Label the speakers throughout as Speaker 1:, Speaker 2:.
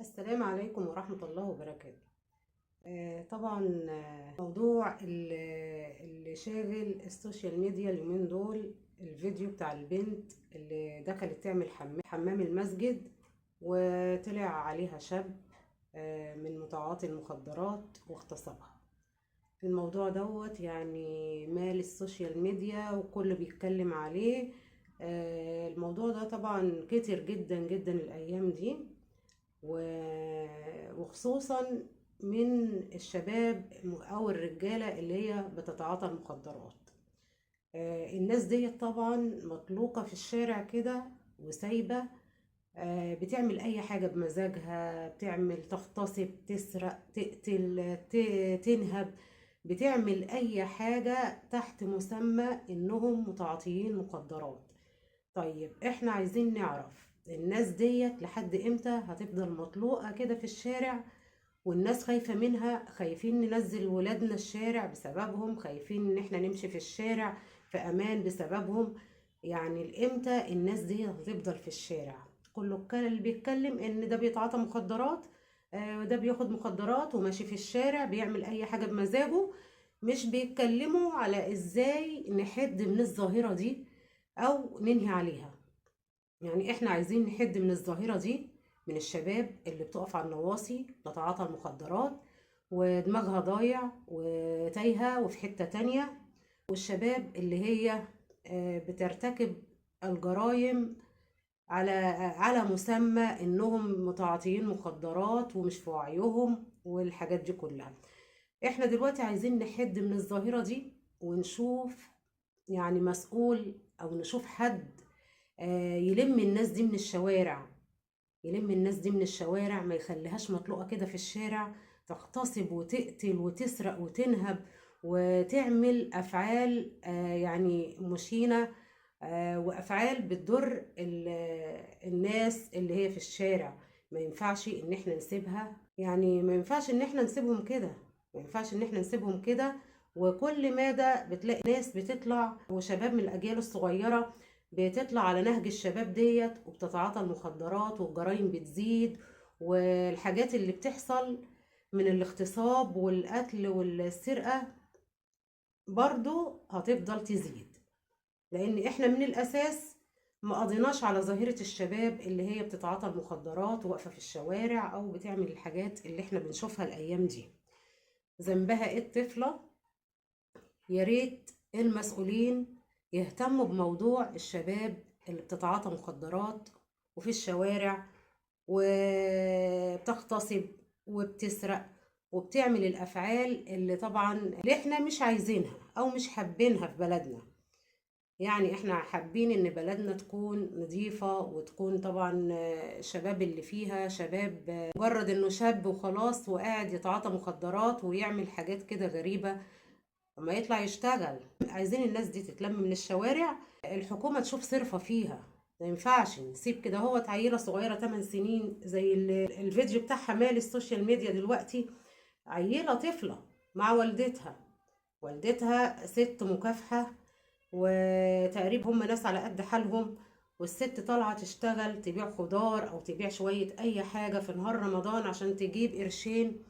Speaker 1: السلام عليكم ورحمة الله وبركاته. طبعا موضوع اللي شاغل السوشيال ميديا اليومين دول الفيديو بتاع البنت اللي دخلت تعمل حمام المسجد، وطلع عليها شاب من متعاطي المخدرات واغتصبها. الموضوع دوت يعني مال السوشيال ميديا وكل بيتكلم عليه. الموضوع ده طبعا كتير جدا جدا الأيام دي، وخصوصا من الشباب او الرجاله اللي هي بتتعاطى المخدرات. الناس دي طبعا مطلوقه في الشارع كده وسايبه، بتعمل اي حاجه بمزاجها، بتعمل تغتصب، تسرق، تقتل، تنهب، بتعمل اي حاجه تحت مسمى انهم متعاطيين مخدرات. طيب احنا عايزين نعرف الناس ديت لحد امتى هتفضل مطلوقة كده في الشارع، والناس خايفة منها، خايفين ننزل ولادنا الشارع بسببهم، خايفين ان احنا نمشي في الشارع في امان بسببهم. يعني الامتى الناس دي هتفضل في الشارع؟ كله اللي بيتكلم ان ده بيتعاطى مخدرات، وده بياخد مخدرات وماشي في الشارع بيعمل اي حاجة بمزاجه. مش بيتكلموا على ازاي نحد من الظاهرة دي او ننهي عليها. يعني احنا عايزين نحد من الظاهرة دي، من الشباب اللي بتقف على النواصي تتعاطى المخدرات ودماغها ضايع وتايهة وفي حتة تانية، والشباب اللي هي بترتكب الجرائم على مسمى انهم متعاطيين مخدرات ومش في وعيهم والحاجات دي كلها. احنا دلوقتي عايزين نحد من الظاهرة دي ونشوف يعني مسؤول او نشوف حد يلم الناس دي من الشوارع، يلم الناس دي من الشوارع، ما يخليهاش مطلوقة كده في الشارع تغتصب وتقتل وتسرق وتنهب وتعمل أفعال يعني مشينة، وأفعال بتضر الناس اللي هي في الشارع. ما ينفعش إن احنا نسيبها، يعني ما ينفعش إن احنا نسيبهم كده، ما ينفعش إن احنا نسيبهم كده. وكل مادة بتلاقي ناس بتطلع وشباب من الأجيال الصغيرة بتطلع على نهج الشباب ديت وبتتعاطى المخدرات، والجرائم بتزيد، والحاجات اللي بتحصل من الاغتصاب والقتل والسرقة برضو هتفضل تزيد، لان احنا من الاساس ما قضيناش على ظاهرة الشباب اللي هي بتتعاطى المخدرات وواقفة في الشوارع او بتعمل الحاجات اللي احنا بنشوفها الايام دي. ذنبها ايه الطفلة؟ يا ريت المسؤولين يهتموا بموضوع الشباب اللي بتتعاطى مخدرات وفي الشوارع وبتغتصب وبتسرق وبتعمل الأفعال اللي طبعا اللي احنا مش عايزينها أو مش حابينها في بلدنا. يعني احنا حابين ان بلدنا تكون نظيفة وتكون طبعا الشباب اللي فيها شباب، مجرد انه شاب وخلاص وقاعد يتعاطى مخدرات ويعمل حاجات كده غريبة اما يطلع يشتغل. عايزين الناس دي تتلم من الشوارع، الحكومة تشوف صرفة فيها. ما ينفعش نسيب كده. هو عيلة صغيرة 8 سنين زي الفيديو بتاعها مال السوشيال ميديا دلوقتي، عيلة طفلة مع والدتها، والدتها ست مكافحة وتقريبا هم ناس على قد حالهم، والست طالعة تشتغل تبيع خضار او تبيع شوية اي حاجة في نهار رمضان عشان تجيب قرشين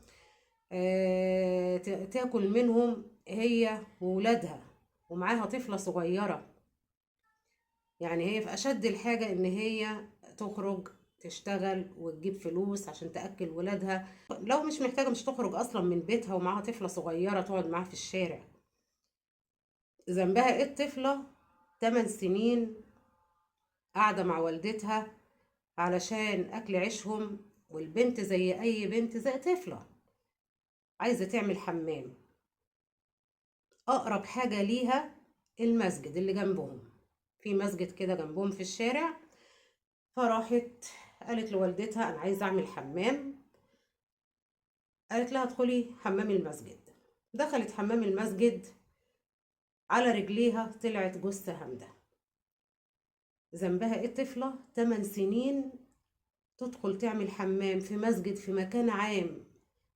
Speaker 1: تاكل منهم هي وولادها، ومعاها طفلة صغيرة. يعني هي في أشد الحاجة إن هي تخرج تشتغل وتجيب فلوس عشان تأكل ولادها. لو مش محتاجة مش تخرج أصلا من بيتها ومعاها طفلة صغيرة تقعد معاها في الشارع. ذنبها إيه الطفلة؟ 8 سنين قاعدة مع والدتها علشان أكل عيشهم، والبنت زي أي بنت زي طفلة عايزة تعمل حمام. أقرب حاجة ليها المسجد اللي جنبهم، في مسجد كده جنبهم في الشارع. فراحت قالت لوالدتها أنا عايزة أعمل حمام، قالت لها ادخلي حمام المسجد. دخلت حمام المسجد، على رجليها طلعت جثة هامدة. ذنبها ايه الطفلة 8 سنين تدخل تعمل حمام في مسجد في مكان عام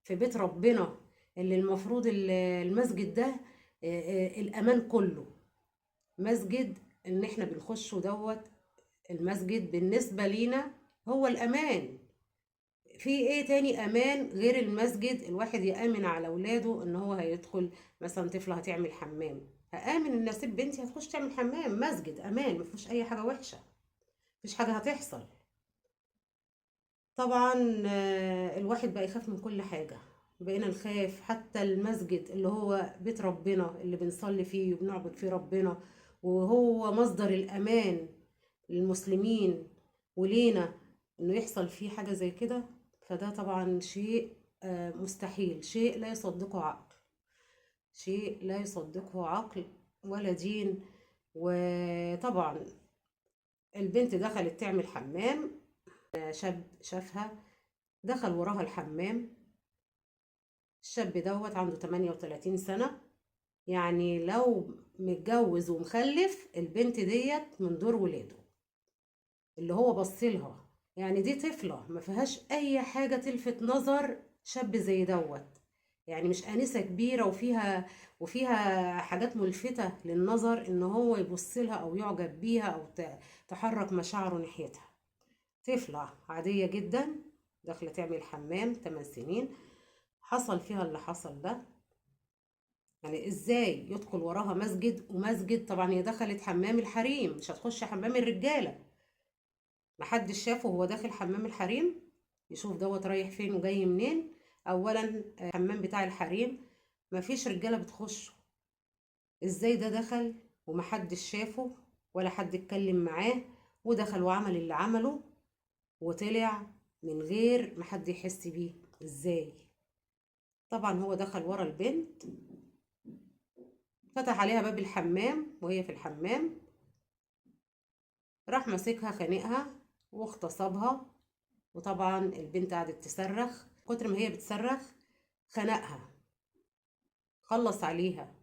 Speaker 1: في بيت ربنا، اللي المفروض المسجد ده الأمان كله. مسجد ان احنا بنخشه دوت، المسجد بالنسبة لينا هو الأمان. في ايه تاني امان غير المسجد الواحد يأمن على اولاده ان هو هيدخل؟ مثلا طفلة هتعمل حمام، هآمن ان اسيب بنتي هتخش تعمل حمام، مسجد امان مفيهوش اي حاجة وحشة، مفيش حاجة هتحصل. طبعا الواحد بقى يخاف من كل حاجة، بقينا نخاف حتى المسجد اللي هو بيت ربنا اللي بنصلي فيه وبنعبد فيه ربنا، وهو مصدر الأمان للمسلمين ولينا، إنه يحصل فيه حاجة زي كده. فده طبعا شيء مستحيل، شيء لا يصدقه عقل، شيء لا يصدقه عقل ولا دين. وطبعا البنت دخلت تعمل حمام، شاب شافها دخل وراها الحمام. الشاب دوت عنده 38 سنة، يعني لو متجوز ومخلف البنت ديت من دور ولاده اللي هو بصلها. يعني دي طفلة ما فيهاش أي حاجة تلفت نظر شاب زي دوت، يعني مش آنسة كبيرة وفيها حاجات ملفتة للنظر إن هو يبصلها أو يعجب بيها أو تحرك مشاعره ناحيتها. طفلة عادية جدا داخلة تعمل حمام، 8 سنين، حصل فيها اللي حصل ده. يعني ازاي يدخل وراها مسجد؟ ومسجد طبعا هي دخلت حمام الحريم، مش هتخش حمام الرجالة. محدش شافه وهو داخل حمام الحريم يشوف دوت رايح فين وجاي منين. اولا الحمام بتاع الحريم مفيش رجالة بتخشه، ازاي ده دخل ومحدش شافه ولا حد اتكلم معاه، ودخل وعمل اللي عمله وطلع من غير ما حد يحس بيه؟ ازاي؟ طبعا هو دخل ورا البنت، فتح عليها باب الحمام وهي في الحمام، راح ماسكها خانقها واغتصبها. وطبعا البنت قعدت تصرخ، كتر ما هي بتصرخ خنقها، خلص عليها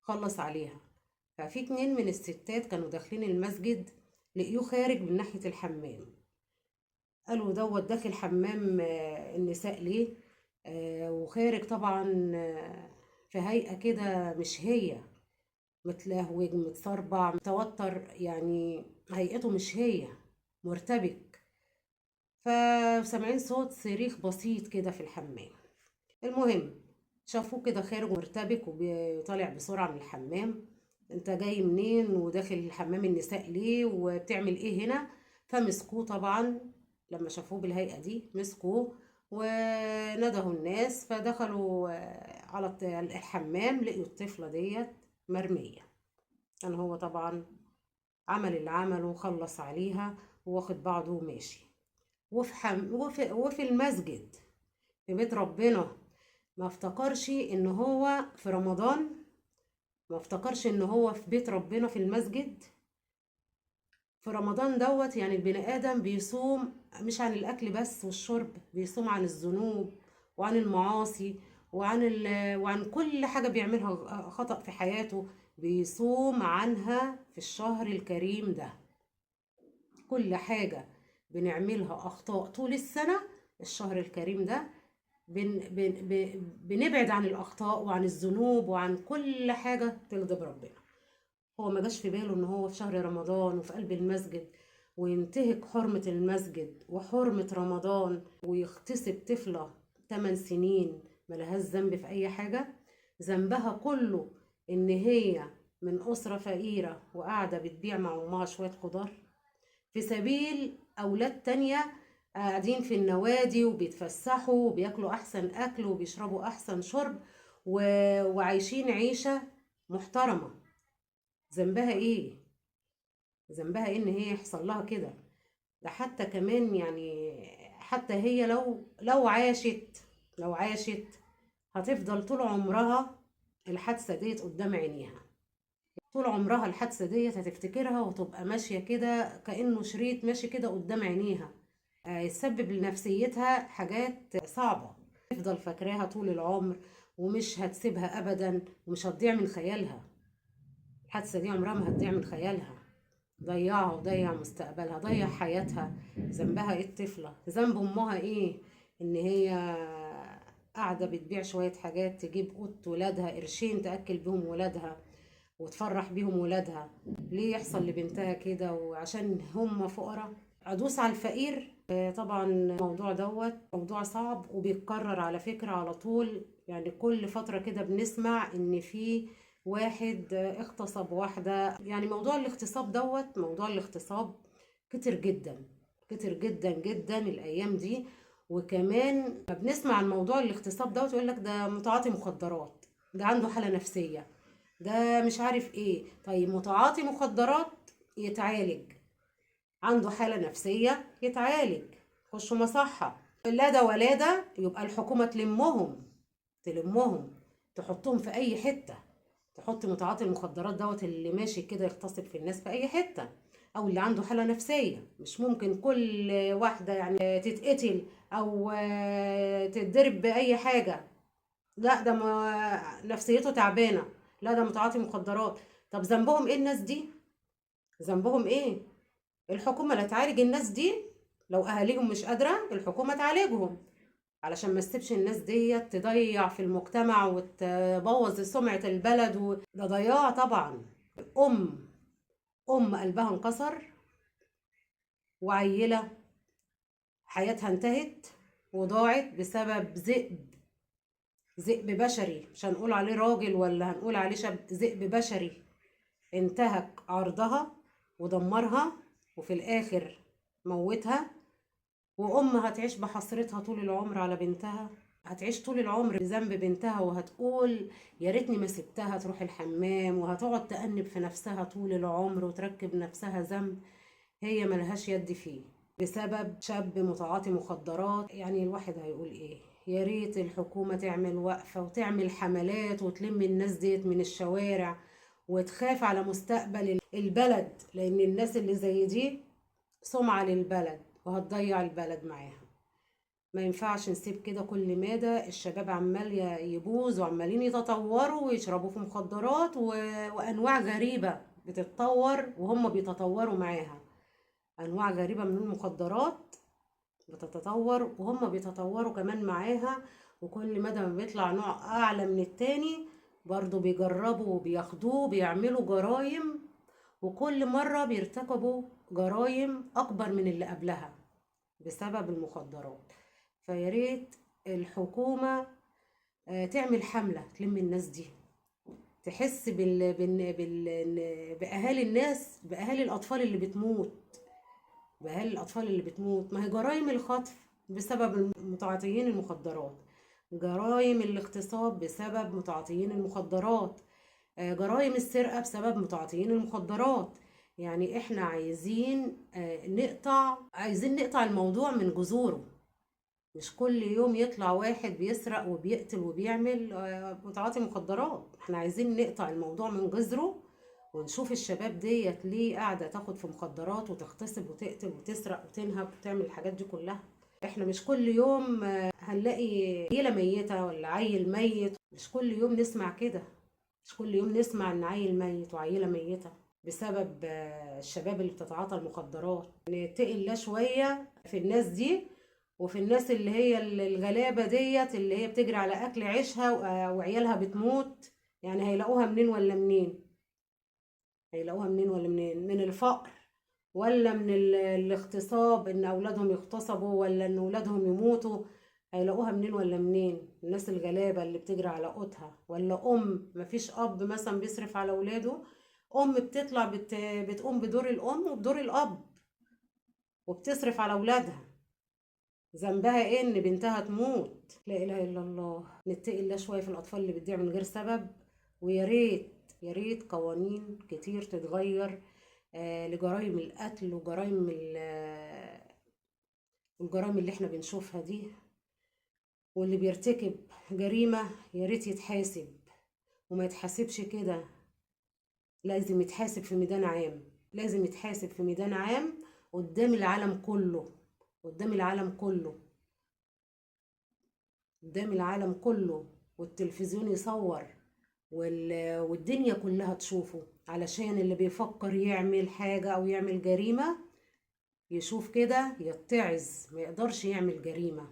Speaker 1: خلص عليها. ففي 2 من الستات كانوا داخلين المسجد لقيوه خارج من ناحية الحمام، قالوا دوت داخل حمام النساء ليه؟ وخارج طبعا في هيئة كده مش هي، متلهوج متصربع متوتر، يعني هيئته مش هي، مرتبك. فسامعين صوت صريخ بسيط كده في الحمام. المهم شافوه كده خارج مرتبك وطالع بسرعة من الحمام. انت جاي منين وداخل حمام النساء ليه وبتعمل ايه هنا؟ فمسكوه طبعا، لما شافوه بالهيئة دي مسكوه وندهوا الناس، فدخلوا على الحمام لقيوا الطفلة ديت مرمية. كان هو طبعا عمل اللي عمله وخلص عليها واخد بعضه وماشي. وفي المسجد في بيت ربنا، ما افتكرش ان هو في رمضان، ما افتكرش ان هو في بيت ربنا في المسجد في رمضان دوت. يعني البني ادم بيصوم مش عن الاكل بس والشرب، بيصوم عن الذنوب وعن المعاصي وعن كل حاجة بيعملها خطأ في حياته، بيصوم عنها في الشهر الكريم ده. كل حاجة بنعملها أخطاء طول السنة، الشهر الكريم ده بنبعد عن الأخطاء وعن الذنوب وعن كل حاجة تغضب ربنا. هو ما جاش في باله إن هو في شهر رمضان وفي قلب المسجد وينتهك حرمة المسجد وحرمة رمضان ويغتصب طفلة 8 سنين ملهاش ذنب في أي حاجة. ذنبها كله إن هي من أسرة فقيرة وقاعدة بتبيع مع أمها شوية خضار في سبيل أولاد تانية قاعدين في النوادي وبيتفسحوا وبياكلوا أحسن أكل وبيشربوا أحسن شرب وعايشين عيشة محترمة. ذنبها إيه؟ ذنبها إيه إن هي يحصل لها كده؟ ده حتى كمان يعني حتى هي لو عاشت هتفضل طول عمرها الحادثة ديت قدام عينيها، طول عمرها الحادثة ديت هتفتكرها وتبقى ماشية كده كأنه شريط ماشي كده قدام عينيها، يسبب لنفسيتها حاجات صعبة، تفضل فاكراها طول العمر ومش هتسيبها أبدا ومش هتضيع من خيالها. الحادثة دي عمرها ما هتضيع من خيالها، ضيعها وضيع مستقبلها ضيع حياتها. ذنبها ايه الطفلة؟ ذنب أمها ايه إن هي قاعدة بتبيع شوية حاجات تجيب قوت ولادها قرشين تأكل بهم ولادها وتفرح بيهم ولادها؟ ليه يحصل لبنتها كده؟ وعشان هم فقراء؟ ادوس على الفقير. طبعا الموضوع دوت موضوع صعب وبيتكرر على فكرة على طول، يعني كل فترة كده بنسمع ان في واحد اغتصب واحدة. يعني موضوع الاغتصاب دوت، موضوع الاغتصاب كتر جدا، كتر جدا جدا الايام دي. وكمان ما بنسمع عن موضوع الاغتصاب دوت يقول لك ده متعاطي مخدرات، ده عنده حالة نفسية، ده مش عارف ايه. طيب متعاطي مخدرات يتعالج، عنده حالة نفسية يتعالج، خشوا مصحة. لا ده ولا ده، يبقى الحكومة تلمهم، تلمهم تحطهم في أي حتة، تحط متعاطي المخدرات دوت اللي ماشي كده يغتصب في الناس في أي حتة، أو اللي عنده حالة نفسية. مش ممكن كل واحدة يعني تتقتل أو تتضرب بأي حاجة، لا ده نفسيته تعبانة، لا ده متعاطي مخدرات. طب ذنبهم ايه الناس دي؟ ذنبهم ايه؟ الحكومة لا تعالج الناس دي، لو اهاليهم مش قادرة الحكومة تعالجهم، علشان ما تسيبش الناس دي تضيع في المجتمع وتبوظ سمعة البلد ده ضياع طبعا. ام قلبها انكسر، وعيلة حياتها انتهت وضاعت بسبب ذئب بشري، مش هنقول عليه راجل ولا هنقول عليه شاب، ذئب بشري انتهك عرضها ودمرها، وفي الاخر موتها. وام هتعيش بحسرتها طول العمر على بنتها، هتعيش طول العمر بذنب بنتها، وهتقول يا ريتني ما سبتها تروح الحمام، وهتقعد تأنب في نفسها طول العمر وتركب نفسها ذنب هي ملهاش يد فيه بسبب شاب متعاطي مخدرات. يعني الواحد هيقول ايه؟ يا ريت الحكومة تعمل وقفة وتعمل حملات وتلم الناس ديت من الشوارع، وتخاف على مستقبل البلد، لان الناس اللي زي دي سمعة للبلد وهتضيع البلد معاها. ما ينفعش نسيب كده كل مادة الشباب عمال يبوظ وعمالين يتطوروا ويشربوا في مخدرات وأنواع غريبة بتتطور وهم بيتطوروا معاها. أنواع غريبة من المخدرات بتتطور وهم بيتطوروا كمان معاها، وكل مدى ما بيطلع نوع أعلى من التاني برضو بيجربوا وبياخدوه بيعملوا جرايم، وكل مرة بيرتكبوا جرايم أكبر من اللي قبلها بسبب المخدرات. فياريت الحكومة تعمل حملة تلم الناس دي، تحس بأهالي الناس، بأهالي الأطفال اللي بتموت، بأهالي الأطفال اللي بتموت. ما هي جرائم الخطف بسبب متعاطيين المخدرات، جرائم الاغتصاب بسبب متعاطيين المخدرات، جرائم السرقة بسبب متعاطيين المخدرات. يعني احنا عايزين نقطع الموضوع من جذوره، مش كل يوم يطلع واحد بيسرق وبيقتل وبيعمل متعاطي مخدرات. احنا عايزين نقطع الموضوع من جذره، ونشوف الشباب ديت ليه قاعدة تاخد في مخدرات وتغتصب وتقتل وتسرق وتنهب وتعمل الحاجات دي كلها. احنا مش كل يوم هنلاقي عيلة ميتة ولا عيل ميت، مش كل يوم نسمع كده، مش كل يوم نسمع ان عيل ميت وعيلة ميتة بسبب الشباب اللي بتتعاطى المخدرات. نتقي الله شوية في الناس دي، وفي الناس اللي هي الغلابة ديت اللي هي بتجري على أكل عيشها وعيالها بتموت. يعني هيلاقوها منين ولا منين؟ هيلاقوها منين ولا منين؟ من الفقر ولا من الاغتصاب، ان أولادهم يغتصبوا ولا ان أولادهم يموتوا؟ هيلاقوها منين ولا منين؟ الناس الغلابة اللي بتجري على قوتها، ولا مفيش أب مثلا بيصرف على أولاده، بتطلع بتقوم بدور الأم وبدور الأب وبتصرف على أولادها. ذنبها ايه ان بنتها تموت؟ لا اله الا الله. نتقي الله شويه في الاطفال اللي بتضيع من غير سبب. ويا ريت يا ريت قوانين كتير تتغير لجرائم القتل وجرائم الجرائم اللي احنا بنشوفها دي. واللي بيرتكب جريمه يا ريت يتحاسب، وما يتحاسبش كده، لازم يتحاسب في ميدان عام، لازم يتحاسب في ميدان عام قدام العالم كله، قدام العالم كله، قدام العالم كله، والتلفزيون يصور والدنيا كلها تشوفه، علشان اللي بيفكر يعمل حاجة أو يعمل جريمة يشوف كده يتعظ، ما يقدرش يعمل جريمة.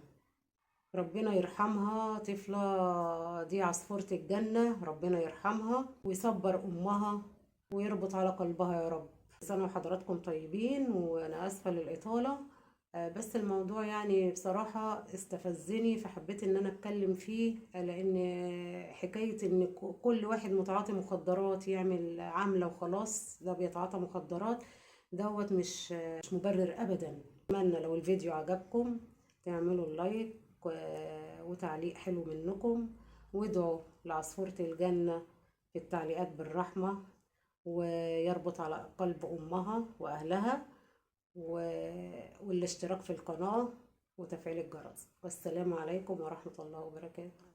Speaker 1: ربنا يرحمها طفلة دي، عصفورة الجنة، ربنا يرحمها ويصبر أمها ويربط على قلبها يا رب. سنة وحضراتكم طيبين، وأنا آسفة للإطالة. بس الموضوع يعني بصراحة استفزني، فحبيت إن أنا أتكلم فيه، لأن حكاية إن كل واحد متعاطي مخدرات يعمل عملة وخلاص ده بيتعاطى مخدرات دوت مش مبرر أبدا. أتمنى لو الفيديو عجبكم تعملوا اللايك وتعليق حلو منكم، وادعوا لعصفورة الجنة في التعليقات بالرحمة، ويربط على قلب أمها وأهلها، والاشتراك في القناة وتفعيل الجرس. والسلام عليكم ورحمة الله وبركاته.